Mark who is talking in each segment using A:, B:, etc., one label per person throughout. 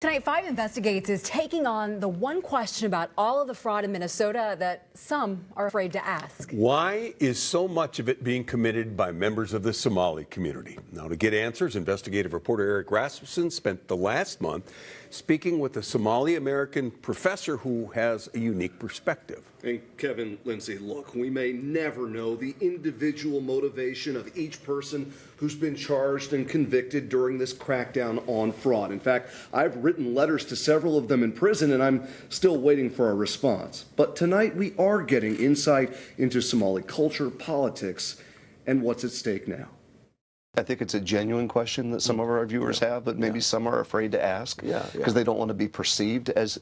A: Tonight, 5 Investigates is taking on the one question about all of the fraud in Minnesota that some are afraid to ask.
B: Why is so much of it being committed by members of the Somali community? Now, to get answers, investigative reporter Eric Rasmussen spent the last month speaking with a Somali American professor who has a unique perspective.
C: And Kevin, Lindsay, look, we may never know the individual motivation of each person who's been charged and convicted during this crackdown on fraud. In fact, I've written letters to several of them in prison, and I'm still waiting for a response. But tonight we are getting insight into Somali culture, politics, and what's at stake now.
D: I think it's a genuine question that some of our viewers have, but maybe some are afraid to ask because they don't want to be perceived as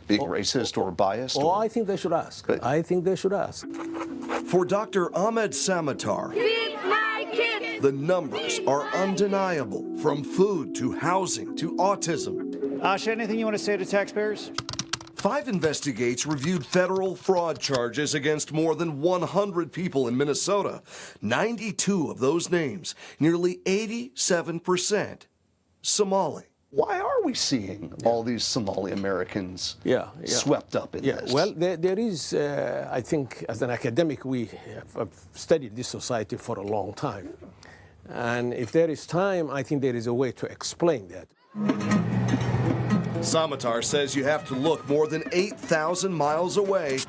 D: being racist or biased.
E: I think they should ask. I think they should ask.
C: For Dr. Ahmed Samatar, the numbers are undeniable, from food to housing to autism.
F: Asha, anything you want to say to taxpayers?
C: 5 Investigates reviewed federal fraud charges against more than 100 people in Minnesota. 92 of those names, nearly 87%, Somali.
D: Why are we seeing all these Somali Americans swept up in this?
E: Well, there is, I think, as an academic, we have studied this society for a long time. And if there is time, I think there is a way to explain that.
C: Samatar says you have to look more than 8,000 miles away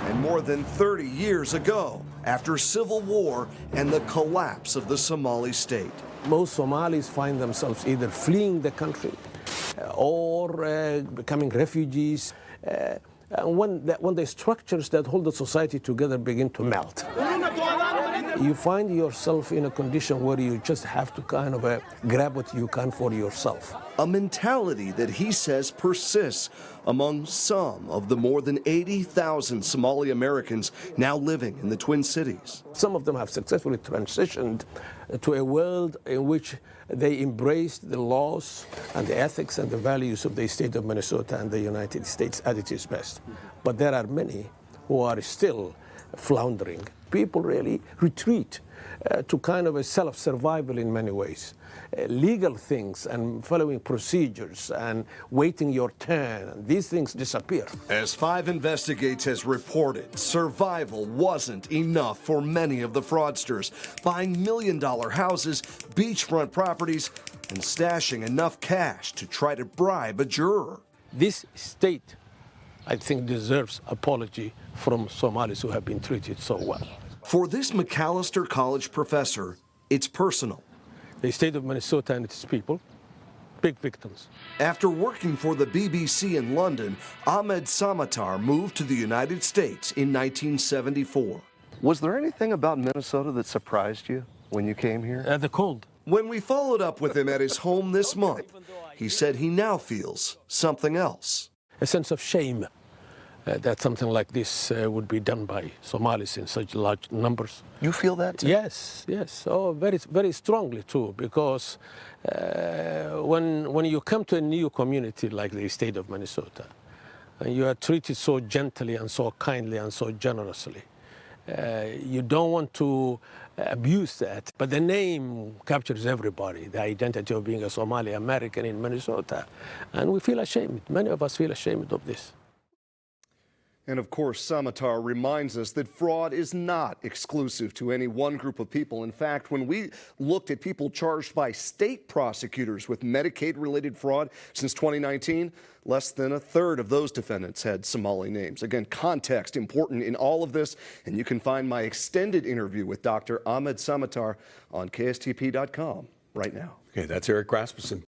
C: and more than 30 years ago, after civil war and the collapse of the Somali state.
E: Most Somalis find themselves either fleeing the country or becoming refugees. And when the structures that hold the society together begin to melt, you find yourself in a condition where you just have to kind of grab what you can for yourself.
C: A mentality that he says persists among some of the more than 80,000 Somali Americans now living in the Twin Cities.
E: Some of them have successfully transitioned to a world in which they embrace the laws and the ethics and the values of the state of Minnesota and the United States at its best. But there are many who are still floundering. People really retreat to kind of a self-survival in many ways. Legal things and following procedures and waiting your turn, and these things disappear.
C: As 5 Investigates has reported, survival wasn't enough for many of the fraudsters, buying million-dollar houses, beachfront properties, and stashing enough cash to try to bribe a juror.
E: This state, I think, deserves apology from Somalis who have been treated so well.
C: For this McAllister College professor, it's personal.
E: The state of Minnesota and its people, big victims.
C: After working for the BBC in London, Ahmed Samatar moved to the United States in 1974.
D: Was there anything about Minnesota that surprised you when you came here?
E: The cold.
C: When we followed up with him at his home this month, he said he now feels something else.
E: A sense of shame that something like this would be done by Somalis in such large numbers.
D: You feel that too?
E: Yes, yes. Oh, very, very strongly too, because when you come to a new community like the state of Minnesota, and you are treated so gently and so kindly and so generously, you don't want to abuse that. But the name captures everybody, the identity of being a Somali American in Minnesota. And we feel ashamed. Many of us feel ashamed of this.
C: And of course, Samatar reminds us that fraud is not exclusive to any one group of people. In fact, when we looked at people charged by state prosecutors with Medicaid-related fraud since 2019, less than a third of those defendants had Somali names. Again, context important in all of this, and you can find my extended interview with Dr. Ahmed Samatar on KSTP.com right now.
B: Okay, that's Eric Rasmussen.